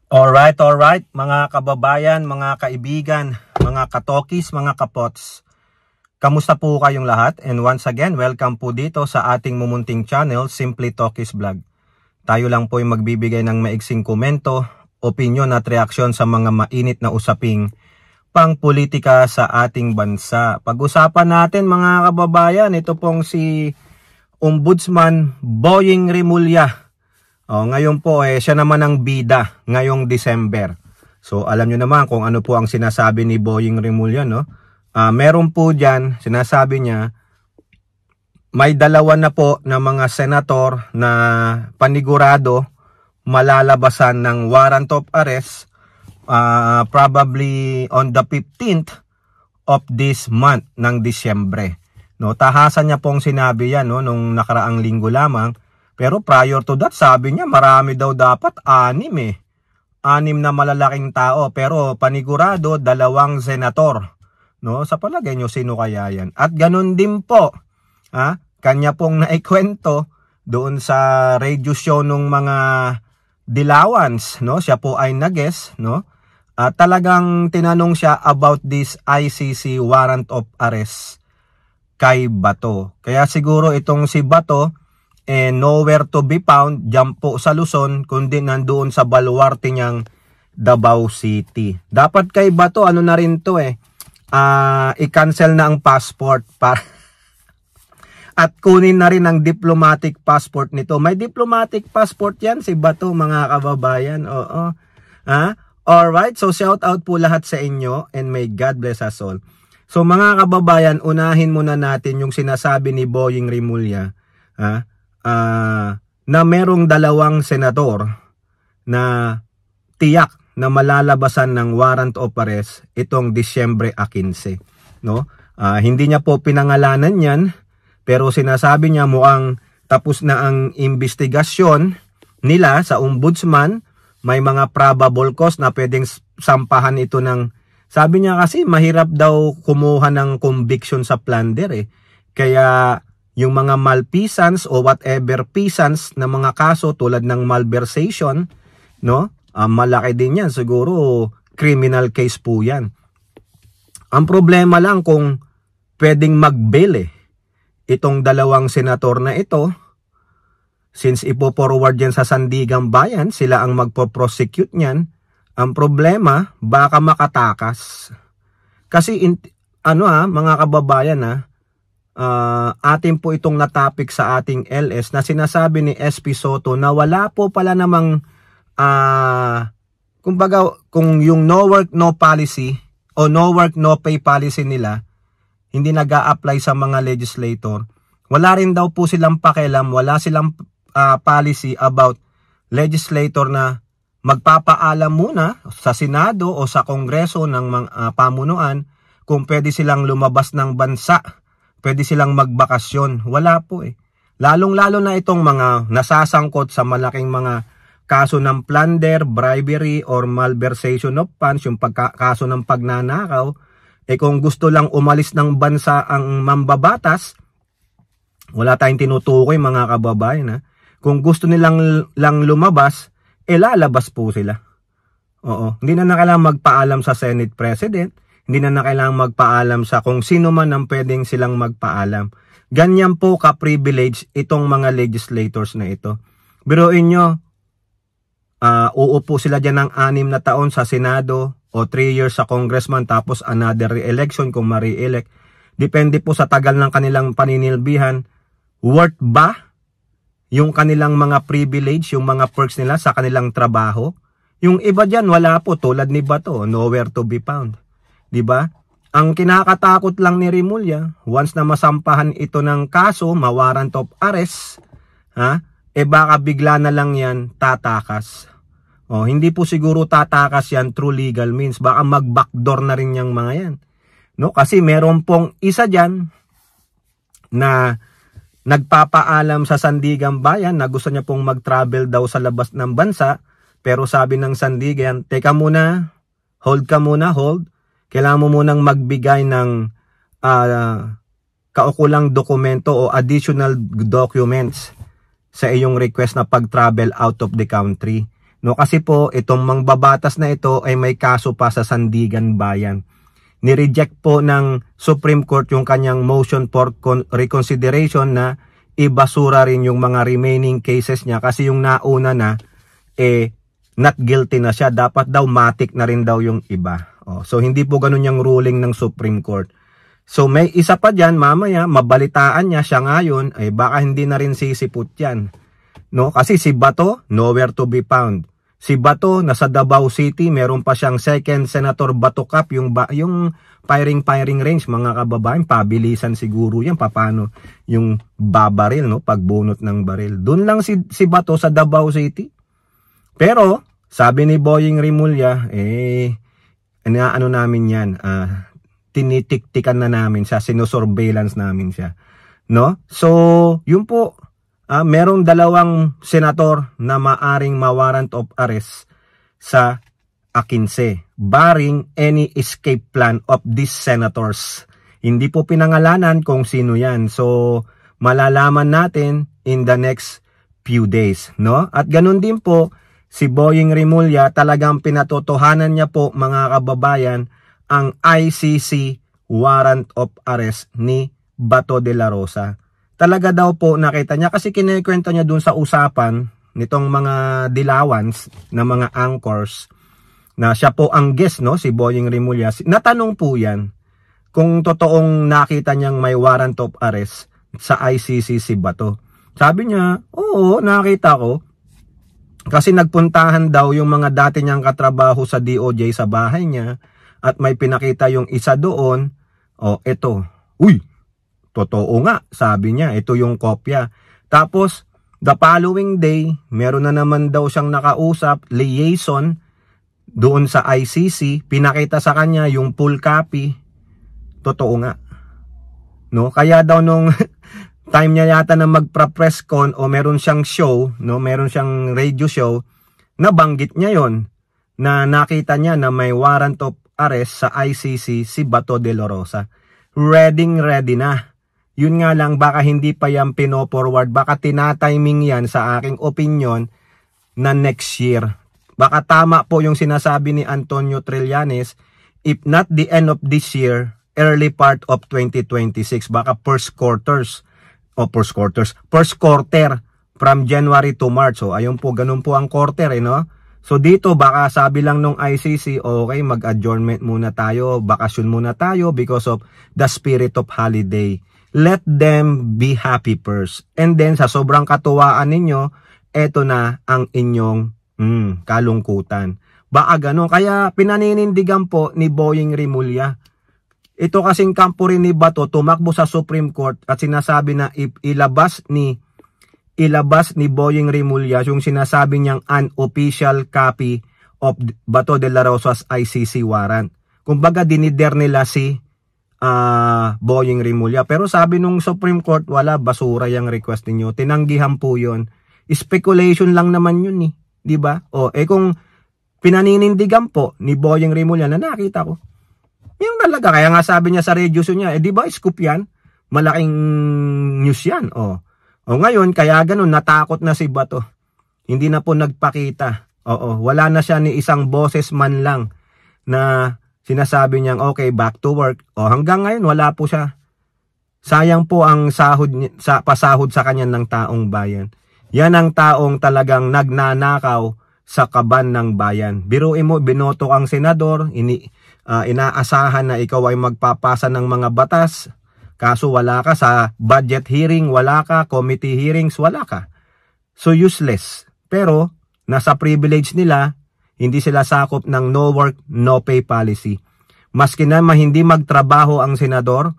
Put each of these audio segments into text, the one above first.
Alright, mga kababayan, mga kaibigan, mga katokis, mga kapots. Kamusta po kayong lahat? And once again, welcome po dito sa ating mumunting channel, Simply Tokis Vlog. Tayo lang po yung magbibigay ng maiksing komento, opinion at reaksyon sa mga mainit na usaping pangpolitika sa ating bansa. Pag-usapan natin mga kababayan, ito pong si Ombudsman Boying Rimulya. Ngayon po siya naman ang bida ngayong December. So alam nyo naman kung ano po ang sinasabi ni Boying Rimulya, no? Meron po dyan, sinasabi niya, may dalawa na po na mga senator na panigurado malalabasan ng warrant of arrest probably on the 15th of this month ng Disyembre. No, tahasan niya pong sinabi yan, no, nung nakaraang linggo lamang. Pero prior to that, sabi niya marami daw dapat, 6 eh. 6 na malalaking tao, pero panigurado 2 senator. No, sa palagay niyo sino kaya yan? At ganun din po, kanya pong naikwento doon sa radio show nung mga Dilawans, no? Siya po ay nag-guest, no? At talagang tinanong siya about this ICC warrant of arrest kay Bato. Kaya siguro itong si Bato nowhere to be found dyan po sa Luzon, kundi nandoon sa baluarte niyang Davao City. Dapat kay Bato, ano na rin to i-cancel na ang passport at kunin na rin ang diplomatic passport nito. May diplomatic passport yan si Bato, mga kababayan. Oo. Alright, so shout out po lahat sa inyo and may God bless us all. So mga kababayan, unahin muna natin yung sinasabi ni Boying Rimulya, na merong 2 senador na tiyak na malalabasan ng warrant of arrest itong Disyembre 15, no? Hindi niya po pinangalanan yan, pero sinasabi niya mukhang tapos na ang investigasyon nila sa ombudsman. May mga probable cause na pwedeng sampahan ito ng, sabi niya kasi mahirap daw kumuha ng conviction sa plunder Kaya yung mga malfeasance o whatever feasance na mga kaso tulad ng malversation, no? Malaki din yan. Siguro criminal case po yan. Ang problema lang kung pwedeng mag-bail itong 2 senator na ito, since ipo-forward yan sa Sandigang Bayan, sila ang magpo-prosecute niyan. Ang problema, baka makatakas. Kasi mga kababayan atin po itong natapik sa ating LS na sinasabi ni SP Soto na wala po pala namang kumbaga kung yung no work no policy o no work no pay policy nila hindi nag-a-apply sa mga legislator, wala rin daw po silang pakialam, wala silang policy about legislator na magpapaalam muna sa Senado o sa Kongreso ng mga pamunuan kung pwede silang lumabas ng bansa, pwede silang magbakasyon. Wala po Lalong-lalo na itong mga nasasangkot sa malaking mga kaso ng plunder, bribery, or malversation of funds, yung kaso ng pagnanakaw. Kung gusto lang umalis ng bansa ang mambabatas, wala tayong tinutukoy mga kababayan. Kung gusto nilang lang lumabas, lalabas po sila. Oo. Hindi na kailangan magpaalam sa Senate President, hindi na kailangan magpaalam sa kung sino man ang pwedeng silang magpaalam. Ganyan po ka-privilege itong mga legislators na ito. Biruin nyo, uupo sila dyan ng 6 na taon sa Senado o 3 years sa congressman tapos another re-election kung ma-re-elect. Depende po sa tagal ng kanilang paninilbihan. Worth ba yung kanilang mga privilege, yung mga perks nila sa kanilang trabaho? Yung iba dyan wala po, tulad ni Bato, nowhere to be found. Diba? Ang kinakatakot lang ni Rimulya, once na masampahan ito ng kaso, ma-warrant of arrest, baka bigla na lang yan tatakas. Hindi po siguro tatakas yan through legal means. Baka mag-backdoor na rin yung mga yan. No? Kasi meron pong isa dyan na nagpapaalam sa Sandigang Bayan na gusto niya pong mag-travel daw sa labas ng bansa. Pero sabi ng Sandigan, teka muna, hold ka muna, hold. Kailangan mo munang magbigay ng kaukulang dokumento o additional documents sa iyong request na pag-travel out of the country. No, kasi po itong mangbabatas na ito ay may kaso pa sa Sandigan Bayan. Ni-reject po ng Supreme Court yung kanyang motion for reconsideration na ibasura rin yung mga remaining cases niya kasi yung nauna na not guilty na siya. Dapat daw matik na rin daw yung iba. So hindi po ganun yung ruling ng Supreme Court. So may isa pa dyan, mamaya mabalitaan niya siya ngayon, baka hindi na rin sisipot yan. No? Kasi si Bato, nowhere to be found. Si Bato, nasa Davao City, meron pa siyang second Senator Bato Cup, yung firing range, mga kababayan, pabilisan siguro yan, paano yung babaril, no? Pagbunot ng baril. Doon lang si Bato sa Davao City. Pero, sabi ni Boying Rimulya, ano namin yan, tinitiktikan na namin siya, sinusurveillance namin siya. No? So, yun po, merong dalawang senator na maaring ma-warrant of arrest sa A15, barring any escape plan of these senators. Hindi po pinangalanan kung sino yan. So, malalaman natin in the next few days. No? At ganun din po, si Boying Rimulya, talagang pinatotohanan niya po, mga kababayan, ang ICC warrant of arrest ni Bato de la Rosa. Talaga daw po nakita niya kasi kinikwento niya dun sa usapan nitong mga dilawans na mga anchors na siya po ang guest, no, si Boying Rimulya. Natanong po yan kung totoong nakita niyang may warrant of arrest sa ICC si Bato. Sabi niya, oo, nakita ko. Kasi nagpuntahan daw yung mga dati niyang katrabaho sa DOJ sa bahay niya at may pinakita yung isa doon. Ito. Uy, totoo nga, sabi niya. Ito yung kopya. Tapos, the following day, meron na naman daw siyang nakausap, liaison, doon sa ICC. Pinakita sa kanya yung full copy. Totoo nga. No? Kaya daw nung time niya yata na magpa-press con o meron siyang show, no, meron siyang radio show, nabanggit niya yon na nakita niya na may warrant of arrest sa ICC si Bato de la Rosa. Ready na. Yun nga lang, baka hindi pa yan pino-forward, baka tinatiming yan sa aking opinion na next year. Baka tama po yung sinasabi ni Antonio Trillanes, if not the end of this year, early part of 2026, baka first quarter from January to March. So ayun po, ganun po ang quarter, no? So dito baka sabi lang nung ICC, okay, mag-adjournment muna tayo, bakasyon muna tayo because of the spirit of holiday. Let them be happy first. And then sa sobrang katuwaan ninyo, eto na ang inyong kalungkutan. Baka ganun. Kaya pinaninindigan po ni Boying Rimulya. Ito kasing kampo rin ni Bato, tumakbo sa Supreme Court at sinasabi na ilabas ni Boying Rimulya yung sinasabi niyang unofficial copy of Bato de la Rosa's ICC warrant. Kumbaga dinider nila si Boying Rimulya. Pero sabi nung Supreme Court, wala, basura yung request niyo. Tinanggihan po yun. Speculation lang naman yun, di ba? Kung pinaninindigan po ni Boying Rimulya na nakita ko, yung talaga, kaya nga sabi niya sa radio show niya, di ba scoop yan? Malaking news yan. Ngayon, kaya ganun, natakot na si Bato. Hindi na po nagpakita. Wala na siya ni isang boses man lang na sinasabi niyang, okay, back to work. Hanggang ngayon, wala po siya. Sayang po ang pasahod sa kanya ng taong bayan. Yan ang taong talagang nagnanakaw sa kaban ng bayan. Biruin mo, binoto kang senador, inaasahan na ikaw ay magpapasa ng mga batas, kaso wala ka sa budget hearing, wala ka, committee hearings, wala ka. So useless. Pero nasa privilege nila, hindi sila sakop ng no work, no pay policy. Maski na hindi magtrabaho ang senador,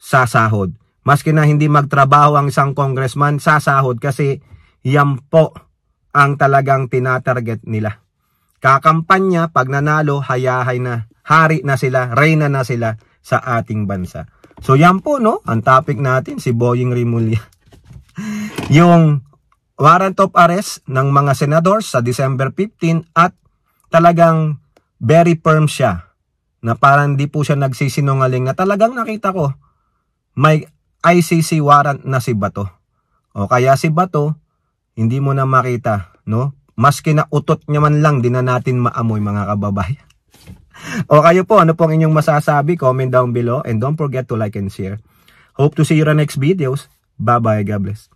sasahod. Maski na hindi magtrabaho ang isang congressman, sasahod kasi yan po ang talagang tinatarget nila. Kakampanya, pag nanalo, hayahay na. Hari na sila, reyna na sila sa ating bansa. So yan po, no? Ang topic natin, si Boying Rimulya. Yung warrant of arrest ng mga senadors sa December 15 at talagang very firm siya na parang di po siya nagsisinungaling na talagang nakita ko may ICC warrant na si Bato. Kaya si Bato, hindi mo na makita, no? Maski na utot niya man lang, di na natin maamoy mga kababayan. O kayo po, ano pong inyong masasabi? Comment down below and don't forget to like and share. Hope to see you in the next videos. Bye-bye. God bless.